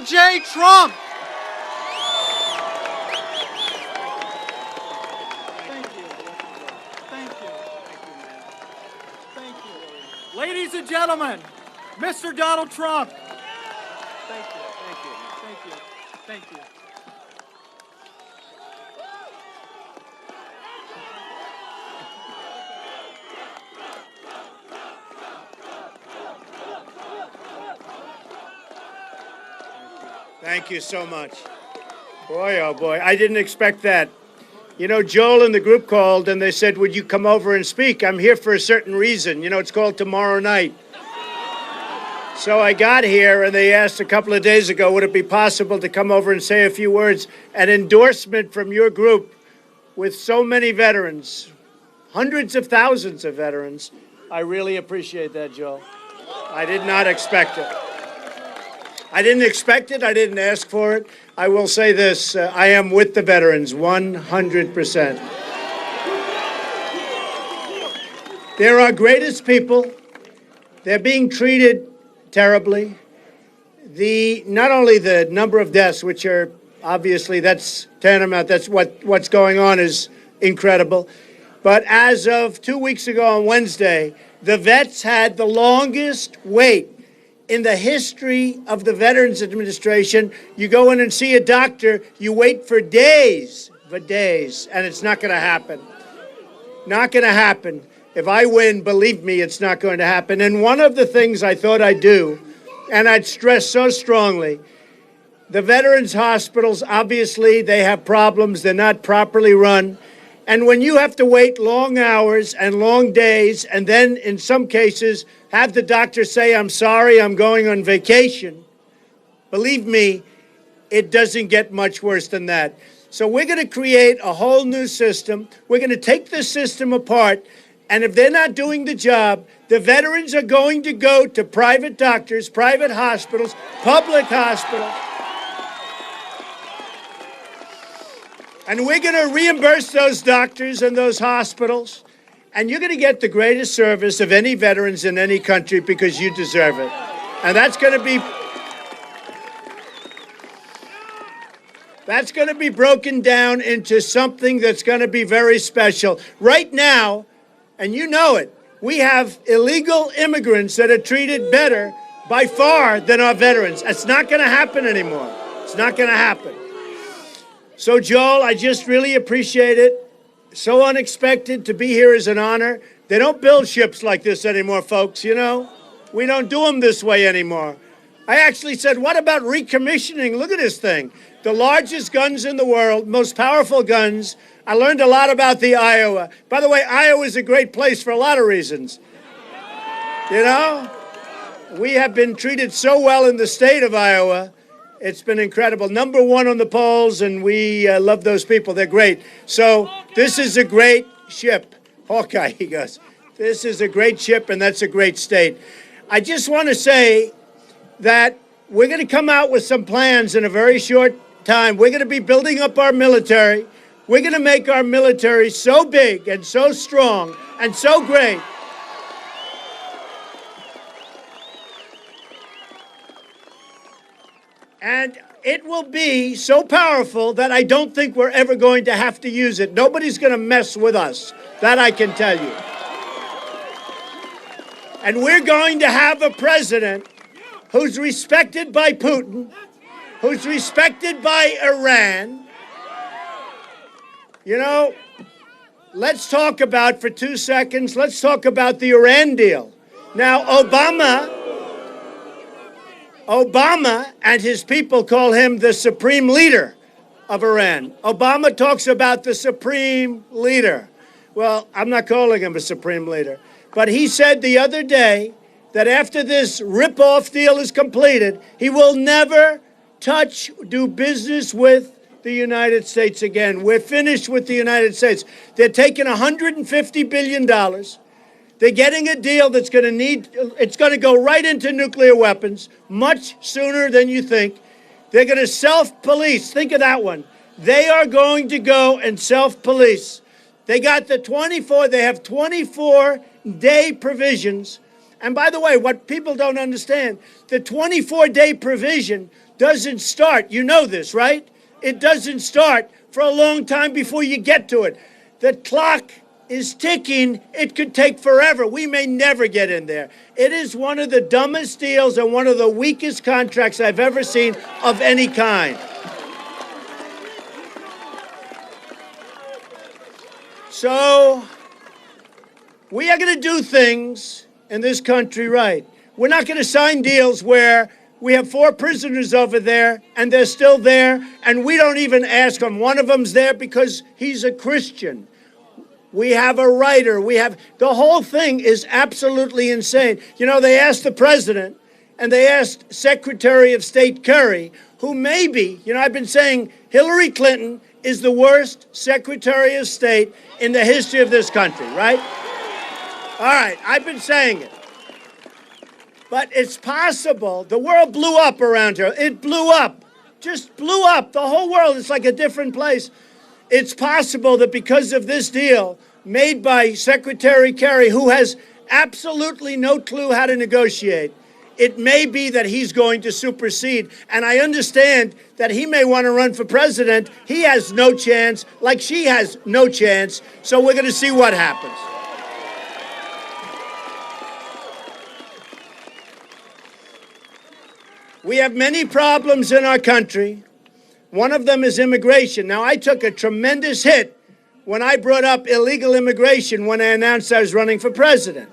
Donald J. Trump. Thank you. Thank you. Thank you. Ladies and gentlemen, Mr. Donald Trump. Thank you. Thank you. Thank you. Thank you. Thank you so much. Boy, oh boy, I didn't expect that. You know, Joel and the group called and they said, would you come over and speak? I'm here for a certain reason. You know, it's called Tomorrow Night. So I got here and they asked a couple of days ago, would it be possible to come over and say a few words? An endorsement from your group with so many veterans, hundreds of thousands of veterans. I really appreciate that, Joel. I did not expect it. I didn't expect it. I didn't ask for it. I will say this. I am with the veterans 100%. They're our greatest people. They're being treated terribly. Not only the number of deaths, which are obviously that's tantamount, that's what's going on is incredible. But as of 2 weeks ago on Wednesday, the vets had the longest wait in the history of the Veterans Administration. You go in and see a doctor, you wait for days, and it's not going to happen. Not going to happen. If I win, believe me, it's not going to happen. And one of the things I thought I'd do, and I'd stress so strongly, the veterans hospitals, obviously, they have problems. They're not properly run. And when you have to wait long hours and long days, and then in some cases have the doctor say, I'm sorry, I'm going on vacation, believe me, it doesn't get much worse than that. So we're going to create a whole new system. We're going to take this system apart. And if they're not doing the job, the veterans are going to go to private doctors, private hospitals, public hospitals. And we're going to reimburse those doctors and those hospitals. And you're going to get the greatest service of any veterans in any country because you deserve it. And that's going to be broken down into something that's going to be very special. Right now, and you know it, we have illegal immigrants that are treated better by far than our veterans. It's not going to happen anymore. It's not going to happen. So, Joel, I just really appreciate it. So unexpected. To be here is an honor. They don't build ships like this anymore, folks, you know? We don't do them this way anymore. I actually said, what about recommissioning? Look at this thing. The largest guns in the world, most powerful guns. I learned a lot about the Iowa. By the way, Iowa is a great place for a lot of reasons. You know? We have been treated so well in the state of Iowa. It's been incredible. Number one on the polls, and we love those people. They're great. So this is a great ship. Hawkeye, he goes. This is a great ship, and that's a great state. I just want to say that we're going to come out with some plans in a very short time. We're going to be building up our military. We're going to make our military so big and so strong and so great. And it will be so powerful that I don't think we're ever going to have to use it. Nobody's going to mess with us. That I can tell you. And we're going to have a president who's respected by Putin, who's respected by Iran. You know, let's talk about, for 2 seconds, let's talk about the Iran deal. Now, Obama and his people call him the supreme leader of Iran. Obama talks about the supreme leader. Well, I'm not calling him a supreme leader. But he said the other day that after this rip-off deal is completed, he will never do business with the United States again. We're finished with the United States. They're taking $150 billion. They're getting a deal that's it's going to go right into nuclear weapons much sooner than you think. They're going to self-police. Think of that one. They are going to go and self-police. They got they have 24-day provisions. And by the way, what people don't understand, the 24-day provision doesn't start. You know this, right? It doesn't start for a long time before you get to it. The clock is ticking. It could take forever. We may never get in there. It is one of the dumbest deals and one of the weakest contracts I've ever seen of any kind. So we are going to do things in this country right. We're not going to sign deals where we have 4 prisoners over there and they're still there and we don't even ask them. One of them's there because he's a Christian. We have a writer. The whole thing is absolutely insane. You know, they asked the president and they asked Secretary of State Kerry, who maybe, I've been saying Hillary Clinton is the worst Secretary of State in the history of this country, right? All right, I've been saying it. But it's possible. The world blew up around her. It blew up. Just blew up. The whole world is like a different place. It's possible that because of this deal made by Secretary Kerry, who has absolutely no clue how to negotiate, it may be that he's going to supersede. And I understand that he may want to run for president. He has no chance, like she has no chance. So we're going to see what happens. We have many problems in our country. One of them is immigration. Now, I took a tremendous hit when I brought up illegal immigration when I announced I was running for president.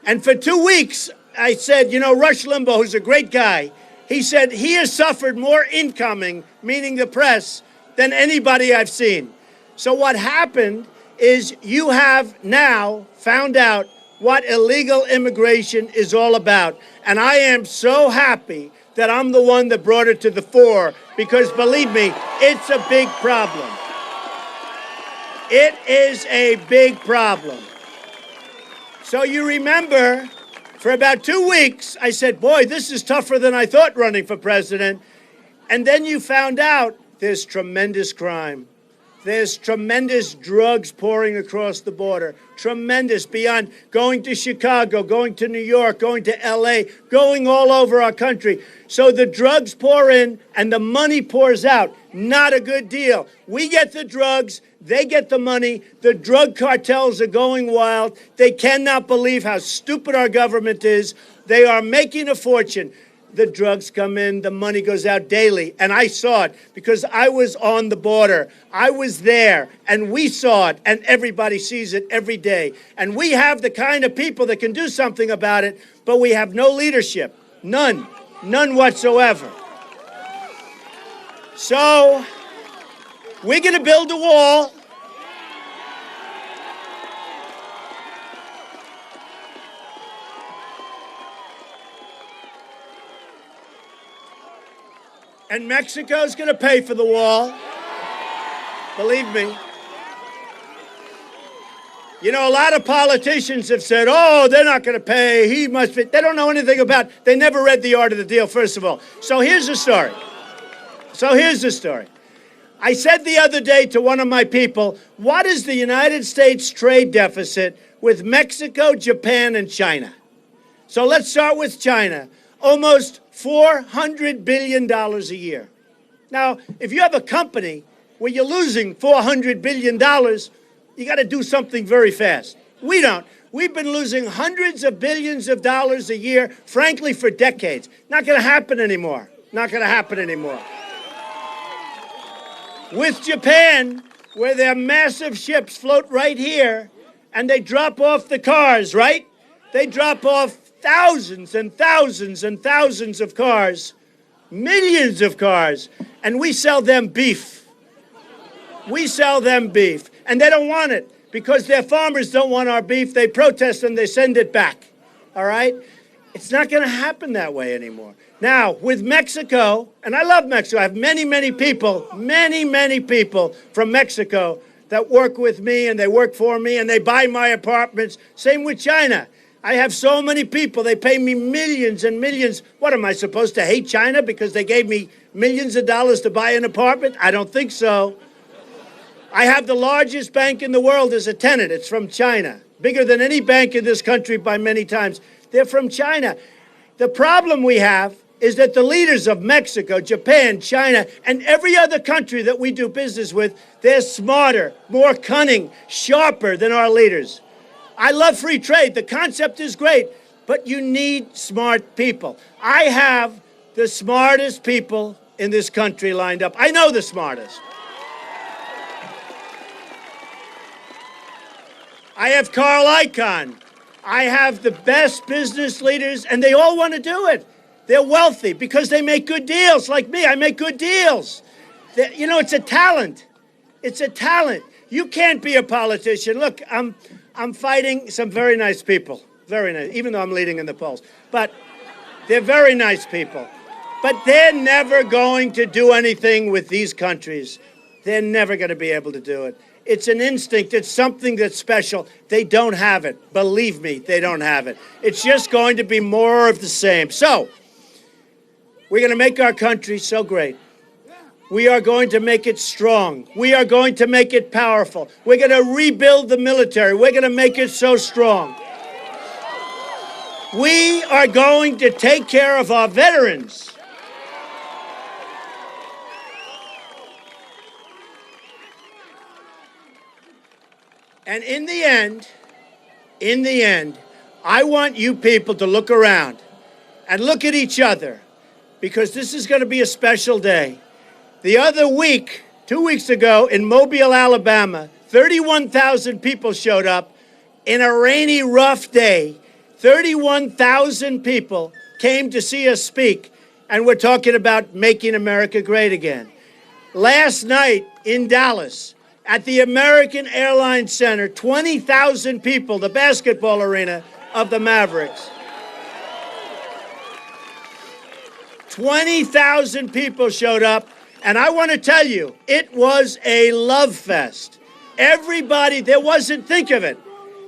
And for 2 weeks, I said, Rush Limbaugh, who's a great guy, he said he has suffered more incoming, meaning the press, than anybody I've seen. So what happened is you have now found out what illegal immigration is all about. And I am so happy that I'm the one that brought it to the fore, because believe me, it's a big problem. It is a big problem. So you remember, for about 2 weeks, I said, boy, this is tougher than I thought running for president. And then you found out there's tremendous crime. There's tremendous drugs pouring across the border. Tremendous, beyond going to Chicago, going to New York, going to LA, going all over our country. So the drugs pour in and the money pours out. Not a good deal. We get the drugs, they get the money. The drug cartels are going wild. They cannot believe how stupid our government is. They are making a fortune. The drugs come in, the money goes out daily. And I saw it because I was on the border. I was there and we saw it, and everybody sees it every day. And we have the kind of people that can do something about it, but we have no leadership. None. None whatsoever. So we're going to build a wall. And Mexico's going to pay for the wall. Believe me. A lot of politicians have said, oh, they're not going to pay. He must be. They don't know anything about it. They never read the art of the deal, first of all. So here's the story. I said the other day to one of my people, what is the United States trade deficit with Mexico, Japan, and China? So let's start with China. Almost $400 billion a year. Now, if you have a company where you're losing $400 billion, you got to do something very fast. We don't. We've been losing hundreds of billions of dollars a year, frankly, for decades. Not going to happen anymore. Not going to happen anymore. With Japan, where their massive ships float right here, and they drop off the cars, right? They drop off thousands and thousands and thousands of cars, millions of cars, and we sell them beef. We sell them beef, and they don't want it because their farmers don't want our beef. They protest and they send it back, all right? It's not going to happen that way anymore. Now, with Mexico, and I love Mexico. I have many people from Mexico that work with me and they work for me and they buy my apartments. Same with China. I have so many people. They pay me millions and millions. What, am I supposed to hate China because they gave me millions of dollars to buy an apartment? I don't think so. I have the largest bank in the world as a tenant. It's from China. Bigger than any bank in this country by many times. They're from China. The problem we have is that the leaders of Mexico, Japan, China, and every other country that we do business with, they're smarter, more cunning, sharper than our leaders. I love free trade. The concept is great, but you need smart people. I have the smartest people in this country lined up. I know the smartest. I have Carl Icahn. I have the best business leaders, and they all want to do it. They're wealthy because they make good deals. Like me, I make good deals. You know, it's a talent. It's a talent. You can't be a politician. Look, I'm fighting some very nice people. Very nice, even though I'm leading in the polls. But they're very nice people. But they're never going to do anything with these countries. They're never going to be able to do it. It's an instinct. It's something that's special. They don't have it. Believe me, they don't have it. It's just going to be more of the same. So, we're going to make our country so great. We are going to make it strong. We are going to make it powerful. We're going to rebuild the military. We're going to make it so strong. We are going to take care of our veterans. And in the end, I want you people to look around and look at each other, because this is going to be a special day. The other week, 2 weeks ago, in Mobile, Alabama, 31,000 people showed up in a rainy, rough day. 31,000 people came to see us speak, and we're talking about making America great again. Last night in Dallas, at the American Airlines Center, 20,000 people, the basketball arena of the Mavericks. 20,000 people showed up, and I want to tell you, it was a love fest. Everybody, there wasn't, think of it,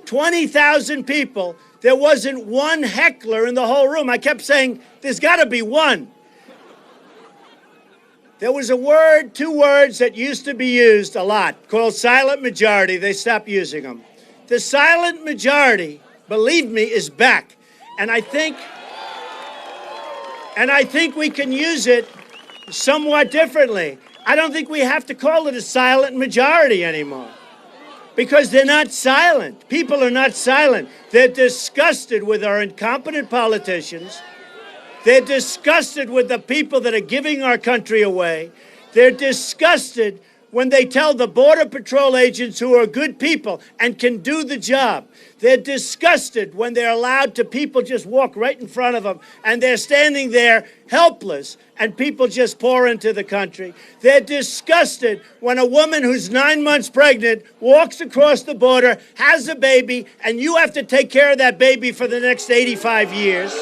20,000 people, there wasn't one heckler in the whole room. I kept saying, there's got to be one. There was a word, 2 words that used to be used a lot, called silent majority. They stopped using them. The silent majority, believe me, is back. And I think we can use it somewhat differently. I don't think we have to call it a silent majority anymore, because they're not silent. People are not silent. They're disgusted with our incompetent politicians. They're disgusted with the people that are giving our country away. They're disgusted when they tell the Border Patrol agents, who are good people and can do the job. They're disgusted when they're allowed to, people just walk right in front of them and they're standing there helpless and people just pour into the country. They're disgusted when a woman who's 9 months pregnant walks across the border, has a baby, and you have to take care of that baby for the next 85 years.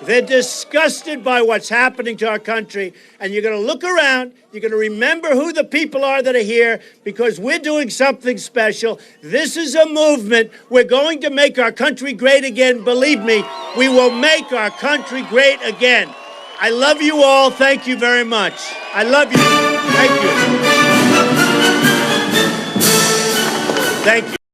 They're disgusted by what's happening to our country, and you're going to look around, you're going to remember who the people are that are here, because we're doing something special. This is a movement. We're going to make our country great again. Believe me, we will make our country great again. I love you all. Thank you very much. I love you. Thank you. Thank you.